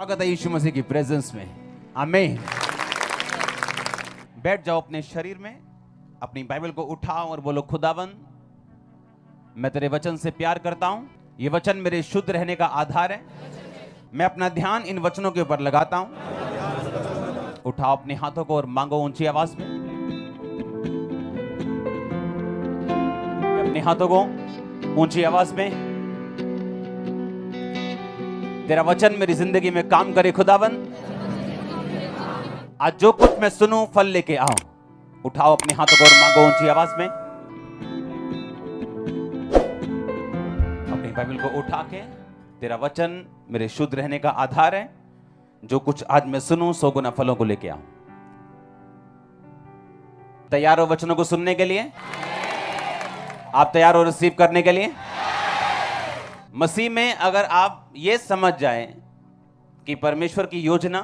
स्वागत है यीशु मसीह की प्रेजेंस में। आमीन। बैठ जाओ अपने शरीर में, अपनी बाइबल को उठाओ और बोलो, खुदावन मैं तेरे वचन से प्यार करता हूं। ये वचन मेरे शुद्ध रहने का आधार है। मैं अपना ध्यान इन वचनों के ऊपर लगाता हूं। उठाओ अपने हाथों को और मांगो ऊंची आवाज में। अपने हाथों को ऊंची आवाज में। तेरा वचन मेरी जिंदगी में काम करे खुदावन। आज जो कुछ मैं सुनूं फल लेके आऊं। उठाओ अपने हाथों को और मांगो ऊंची आवाज में। अपनी बाइबल को उठा के, तेरा वचन मेरे शुद्ध रहने का आधार है। जो कुछ आज मैं सुनूं 100 गुना फलों को लेके आऊं। तैयार हो वचनों को सुनने के लिए? आप तैयार हो रिसीव करने के लिए? मसीह में अगर आप ये समझ जाएं कि परमेश्वर की योजना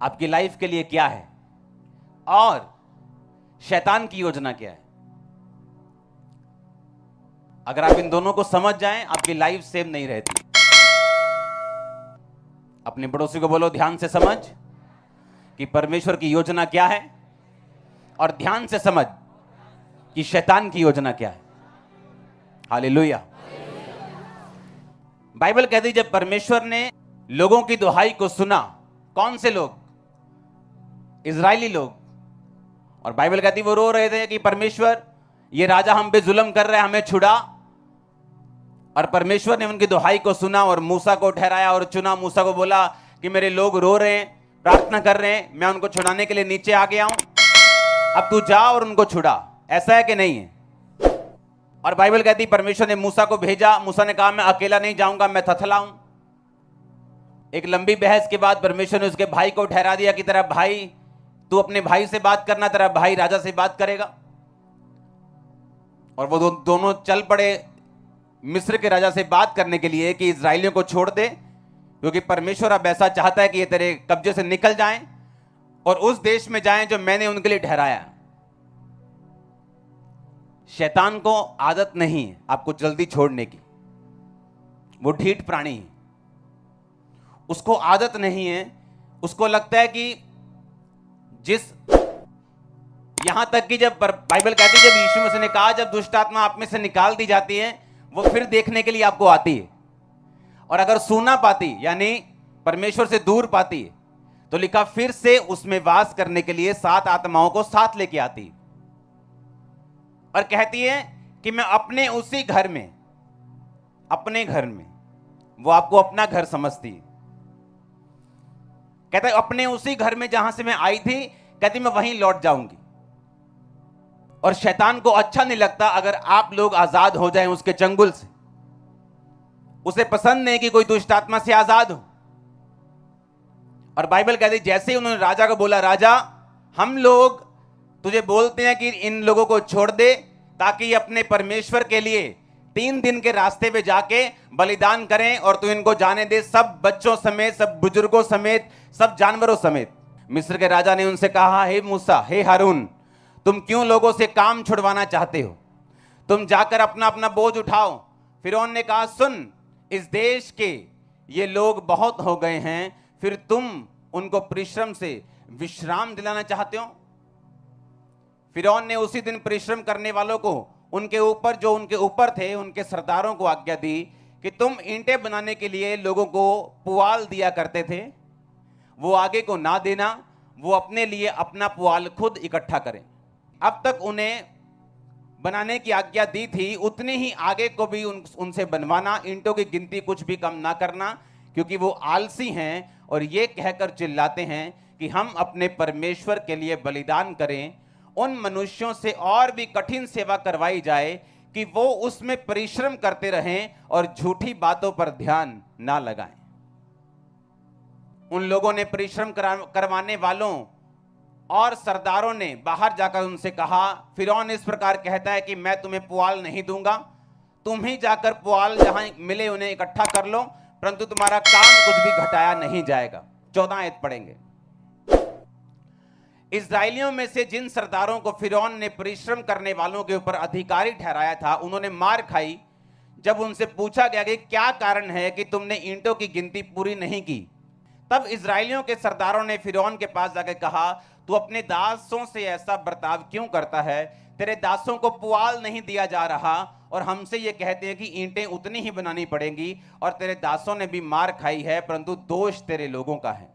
आपकी लाइफ के लिए क्या है और शैतान की योजना क्या है, अगर आप इन दोनों को समझ जाएं, आपकी लाइफ सेम नहीं रहती। अपने पड़ोसी को बोलो, ध्यान से समझ कि परमेश्वर की योजना क्या है और ध्यान से समझ कि शैतान की योजना क्या है। हालेलुया। बाइबल कहती है जब परमेश्वर ने लोगों की दुहाई को सुना, कौन से लोग? इजरायली लोग। और बाइबल कहती वो रो रहे थे कि परमेश्वर ये राजा हम पे जुल्म कर रहा है, हमें छुड़ा। और परमेश्वर ने उनकी दुहाई को सुना और मूसा को ठहराया और चुना। मूसा को बोला कि मेरे लोग रो रहे हैं, प्रार्थना कर रहे हैं, मैं उनको छुड़ाने के लिए नीचे आ गया हूं। अब तू जा और उनको छुड़ा। ऐसा है कि नहीं है? और बाइबल कहती परमेश्वर ने मूसा को भेजा। मूसा ने कहा मैं अकेला नहीं जाऊंगा, मैं थथला हूं। एक लंबी बहस के बाद परमेश्वर ने उसके भाई को ठहरा दिया कि तेरा भाई, तू अपने भाई से बात करना, तेरा भाई राजा से बात करेगा। और वो दोनों चल पड़े मिस्र के राजा से बात करने के लिए कि इजराइलियों को छोड़ दे, क्योंकि परमेश्वर अब ऐसा चाहता है कि ये तेरे कब्जे से निकल जाएं और उस देश में जाएं जो मैंने उनके लिए ठहराया। शैतान को आदत नहीं है आपको जल्दी छोड़ने की। वो ढीठ प्राणी है, उसको आदत नहीं है। उसको लगता है कि जिस यहां तक कि जब बाइबल कहती है, जब यीशु मसीह ने कहा जब दुष्ट आत्मा आप में से निकाल दी जाती है, वो फिर देखने के लिए आपको आती है। और अगर सूना पाती यानी परमेश्वर से दूर पाती है, तो लिखा फिर से उसमें वास करने के लिए 7 आत्माओं को साथ लेके आती है और कहती है कि मैं अपने उसी घर में, अपने घर में, वो आपको अपना घर समझती है। कहता है अपने उसी घर में जहां से मैं आई थी, कहती मैं वहीं लौट जाऊंगी। और शैतान को अच्छा नहीं लगता अगर आप लोग आजाद हो जाएं उसके चंगुल से। उसे पसंद नहीं कि कोई दुष्ट आत्मा से आजाद हो। और बाइबल कहती जैसे ही उन्होंने राजा को बोला, राजा हम लोग तुझे बोलते हैं कि इन लोगों को छोड़ दे ताकि ये अपने परमेश्वर के लिए 3 दिन के रास्ते पे जाके बलिदान करें और तू इनको जाने दे, सब बच्चों समेत, सब बुजुर्गों समेत, सब जानवरों समेत। मिस्र के राजा ने उनसे कहा, हे मूसा, हे हारून, तुम क्यों लोगों से काम छुड़वाना चाहते हो? तुम जाकर अपना अपना बोझ उठाओ। फिरौन ने कहा, सुन, इस देश के ये लोग बहुत हो गए हैं, फिर तुम उनको परिश्रम से विश्राम दिलाना चाहते हो? फिरौन ने उसी दिन परिश्रम करने वालों को, उनके ऊपर जो उनके ऊपर थे, उनके सरदारों को आज्ञा दी कि तुम ईंटें बनाने के लिए लोगों को पुआल दिया करते थे, वो आगे को ना देना, वो अपने लिए अपना पुआल खुद इकट्ठा करें। अब तक उन्हें बनाने की आज्ञा दी थी, उतनी ही आगे को भी उनसे बनवाना, ईंटों की गिनती कुछ भी कम ना करना, क्योंकि वो आलसी हैं और ये कहकर चिल्लाते हैं कि हम अपने परमेश्वर के लिए बलिदान करें। उन मनुष्यों से और भी कठिन सेवा करवाई जाए कि वो उसमें परिश्रम करते रहें और झूठी बातों पर ध्यान ना लगाएं। उन लोगों ने परिश्रम करवाने वालों और सरदारों ने बाहर जाकर उनसे कहा, फिरौन इस प्रकार कहता है कि मैं तुम्हें पुआल नहीं दूंगा, तुम ही जाकर पुआल जहां मिले उन्हें इकट्ठा कर लो, परंतु तुम्हारा काम कुछ भी घटाया नहीं जाएगा। 14 आयत पढ़ेंगे। इस्राएलियों में से जिन सरदारों को फिरौन ने परिश्रम करने वालों के ऊपर अधिकारी ठहराया था, उन्होंने मार खाई जब उनसे पूछा गया कि क्या कारण है कि तुमने ईंटों की गिनती पूरी नहीं की। तब इजराइलियों के सरदारों ने फिरौन के पास जाकर कहा, तू अपने दासों से ऐसा बर्ताव क्यों करता है? तेरे दासों को पुआल नहीं दिया जा रहा और हमसे ये कहते हैं कि ईंटें उतनी ही बनानी पड़ेंगी, और तेरे दासों ने भी मार खाई है, परंतु दोष तेरे लोगों का है।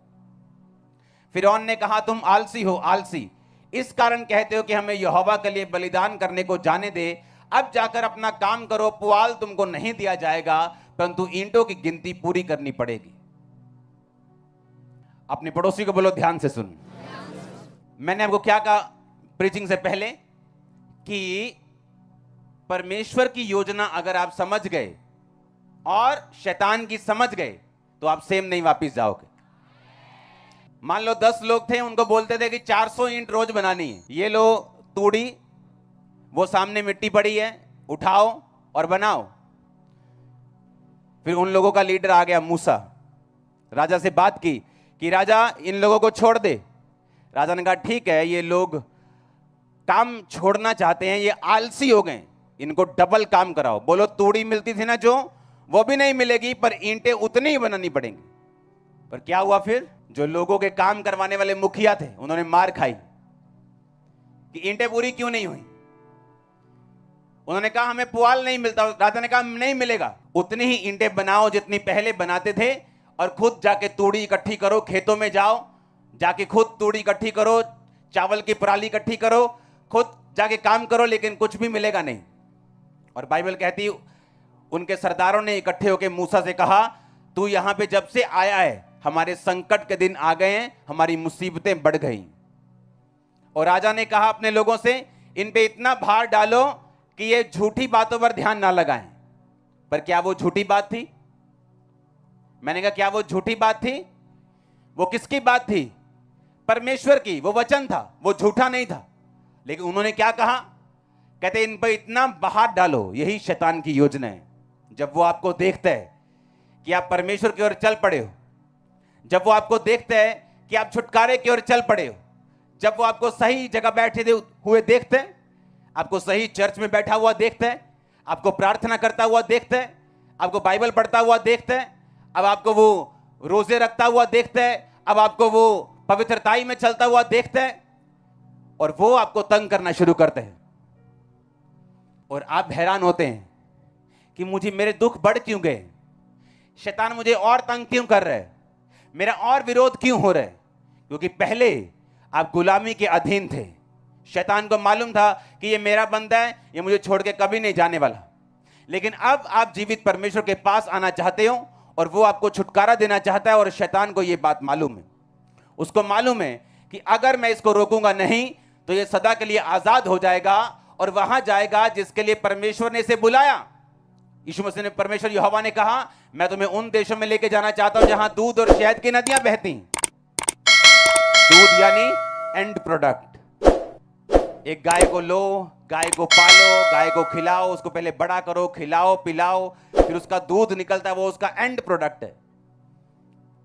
फिरौन ने कहा, तुम आलसी हो, आलसी, इस कारण कहते हो कि हमें यहोवा के लिए बलिदान करने को जाने दे। अब जाकर अपना काम करो, पुआल तुमको नहीं दिया जाएगा, परंतु ईंटों की गिनती पूरी करनी पड़ेगी। अपने पड़ोसी को बोलो, ध्यान से सुन। मैंने आपको क्या कहा प्रीचिंग से पहले कि परमेश्वर की योजना अगर आप समझ गए और शैतान की समझ गए तो आप सेम नहीं वापस जाओगे। मान लो 10 लोग थे, उनको बोलते थे कि 400 ईंट रोज बनानी है। ये लो तूड़ी, वो सामने मिट्टी पड़ी है, उठाओ और बनाओ। फिर उन लोगों का लीडर आ गया मूसा, राजा से बात की कि राजा इन लोगों को छोड़ दे। राजा ने कहा ठीक है, ये लोग काम छोड़ना चाहते हैं, ये आलसी हो गए, इनको डबल काम कराओ। बोलो, तूड़ी मिलती थी ना जो, वो भी नहीं मिलेगी, पर ईंटें उतनी ही बनानी पड़ेंगी। पर क्या हुआ फिर? जो लोगों के काम करवाने वाले मुखिया थे, उन्होंने मार खाई कि ईंटें पूरी क्यों नहीं हुई। उन्होंने कहा हमें पुआल नहीं मिलता। राजा ने कहा नहीं मिलेगा, उतनी ही ईंटें बनाओ जितनी पहले बनाते थे, और खुद जाके तूड़ी इकट्ठी करो, खेतों में जाओ, जाके खुद तूड़ी इकट्ठी करो, चावल की पराली इकट्ठी करो, खुद जाके काम करो, लेकिन कुछ भी मिलेगा नहीं। और बाइबल कहती उनके सरदारों ने इकट्ठे होकर मूसा से कहा, तू यहां पे जब से आया है हमारे संकट के दिन आ गए हैं, हमारी मुसीबतें बढ़ गई। और राजा ने कहा अपने लोगों से, इन पे इतना भार डालो कि ये झूठी बातों पर ध्यान ना लगाएं। पर क्या वो झूठी बात थी? मैंने कहा क्या वो झूठी बात थी? वो किसकी बात थी? परमेश्वर की। वो वचन था, वो झूठा नहीं था। लेकिन उन्होंने क्या कहा? कहते इन पर इतना भार डालो, यही शैतान की योजना है। जब वो आपको देखता है कि आप परमेश्वर की ओर चल पड़े हो, जब वो आपको देखता है कि आप छुटकारे की ओर चल पड़े हो, जब वो आपको सही जगह बैठे हुए देखते हैं, आपको सही चर्च में बैठा हुआ देखता है, आपको प्रार्थना करता हुआ देखता है, आपको बाइबल पढ़ता हुआ देखता है, अब आपको वो रोजे रखता हुआ देखता है, अब आपको वो पवित्रताई में चलता हुआ देखता है, और वो आपको तंग करना शुरू करते हैं। और आप हैरान होते हैं कि मुझे मेरे दुख बढ़ क्यों गए, शैतान मुझे और तंग क्यों कर रहा है, मेरा और विरोध क्यों हो रहा है। क्योंकि पहले आप गुलामी के अधीन थे। शैतान को मालूम था कि ये मेरा बंदा है, ये मुझे छोड़ के कभी नहीं जाने वाला। लेकिन अब आप जीवित परमेश्वर के पास आना चाहते हो, और वो आपको छुटकारा देना चाहता है। और शैतान को ये बात मालूम है, उसको मालूम है कि अगर मैं इसको रोकूंगा नहीं तो ये सदा के लिए आजाद हो जाएगा और वहां जाएगा जिसके लिए परमेश्वर ने इसे बुलाया। यीशु मसीह ने, परमेश्वर यहोवा ने कहा, मैं तुम्हें उन देशों में लेके जाना चाहता हूं जहां दूध और शहद की नदियां बहती। दूध यानी एंड प्रोडक्ट। एक गाय को लो, गाय को पालो, गाय को खिलाओ, उसको पहले बड़ा करो, खिलाओ पिलाओ, फिर उसका दूध निकलता है, वो उसका एंड प्रोडक्ट है।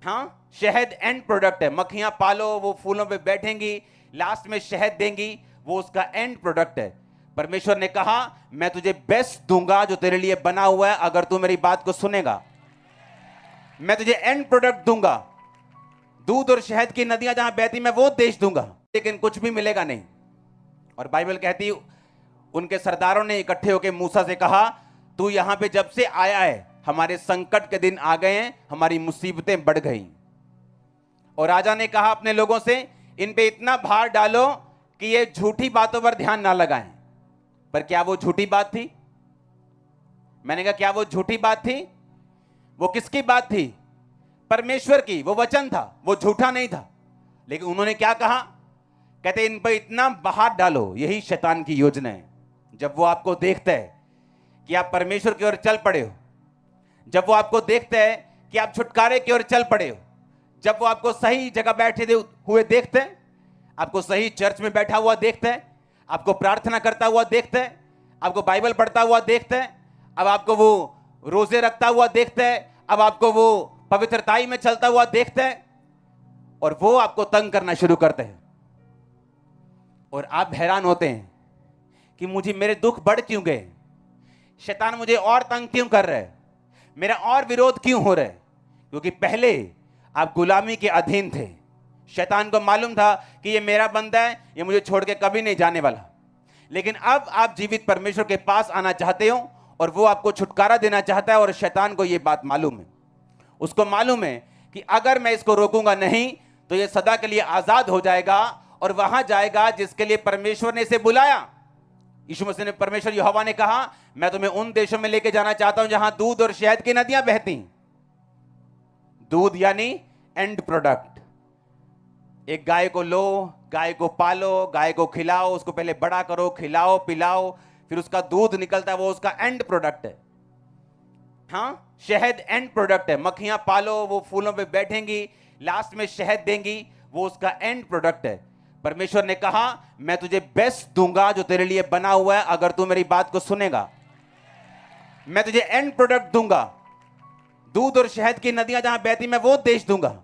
हाँ, शहद एंड प्रोडक्ट है। मक्खियां पालो, वो फूलों पे बैठेंगी, लास्ट में शहद देंगी, वो उसका एंड प्रोडक्ट है। परमेश्वर ने कहा मैं तुझे बेस्ट दूंगा जो तेरे लिए बना हुआ है, अगर तू मेरी बात को सुनेगा। मैं तुझे एंड प्रोडक्ट दूंगा, दूध और शहद की नदियां जहां बहती, मैं वो देश दूंगा, लेकिन कुछ भी मिलेगा नहीं। और बाइबल कहती उनके सरदारों ने इकट्ठे होकर मूसा से कहा, तू यहां पे जब से आया है हमारे संकट के दिन आ गए हैं, हमारी मुसीबतें बढ़ गई। और राजा ने कहा अपने लोगों से, इन पे इतना भार डालो कि ये झूठी बातों पर ध्यान ना लगाएं। पर क्या वो झूठी बात थी? मैंने कहा क्या वो झूठी बात थी? वो किसकी बात थी? परमेश्वर की। वो वचन था, वो झूठा नहीं था। लेकिन उन्होंने क्या कहा? कहते इन पर इतना भार डालो, यही शैतान की योजना है। जब वो आपको देखता है कि आप परमेश्वर की ओर चल पड़े हो, जब वो आपको देखता है कि आप छुटकारे की ओर चल पड़े हो, जब वो आपको सही जगह बैठे हुए देखते हैं, आपको सही चर्च में बैठा हुआ देखता है, आपको प्रार्थना करता हुआ देखता है, आपको बाइबल पढ़ता हुआ देखता है, अब आपको वो रोजे रखता हुआ देखता है, अब आपको वो पवित्रताई में चलता हुआ देखता है, और वो आपको तंग करना शुरू करते हैं। और आप हैरान होते हैं कि मुझे मेरे दुख बढ़ क्यों गए, शैतान मुझे और तंग क्यों कर रहा है, मेरा और विरोध क्यों हो रहा है। क्योंकि पहले आप गुलामी के अधीन थे। शैतान को मालूम था कि ये मेरा बंदा है, ये मुझे छोड़ के कभी नहीं जाने वाला। लेकिन अब आप जीवित परमेश्वर के पास आना चाहते हो और वो आपको छुटकारा देना चाहता है, और शैतान को ये बात मालूम है। उसको मालूम है कि अगर मैं इसको रोकूंगा नहीं तो ये सदा के लिए आजाद हो जाएगा और वहां जाएगा जिसके लिए परमेश्वर ने इसे बुलाया। यीशु मसीह ने, परमेश्वर यहोवा ने कहा, मैं तुम्हें उन देशों में लेके जाना चाहता हूं जहां दूध और शहद की नदियां बहती। दूध यानी एंड प्रोडक्ट। एक गाय को लो, गाय को पालो, गाय को खिलाओ, उसको पहले बड़ा करो, खिलाओ पिलाओ, फिर उसका दूध निकलता है, वो उसका एंड प्रोडक्ट है। हाँ, शहद एंड प्रोडक्ट है। मक्खियां पालो, वो फूलों पे बैठेंगी, लास्ट में शहद देंगी, वो उसका एंड प्रोडक्ट है। परमेश्वर ने कहा, मैं तुझे बेस्ट दूंगा जो तेरे लिए बना हुआ है, अगर तू मेरी बात को सुनेगा। मैं तुझे एंड प्रोडक्ट दूंगा, दूध और शहद की नदियां जहां बहती, मैं वो देश दूंगा।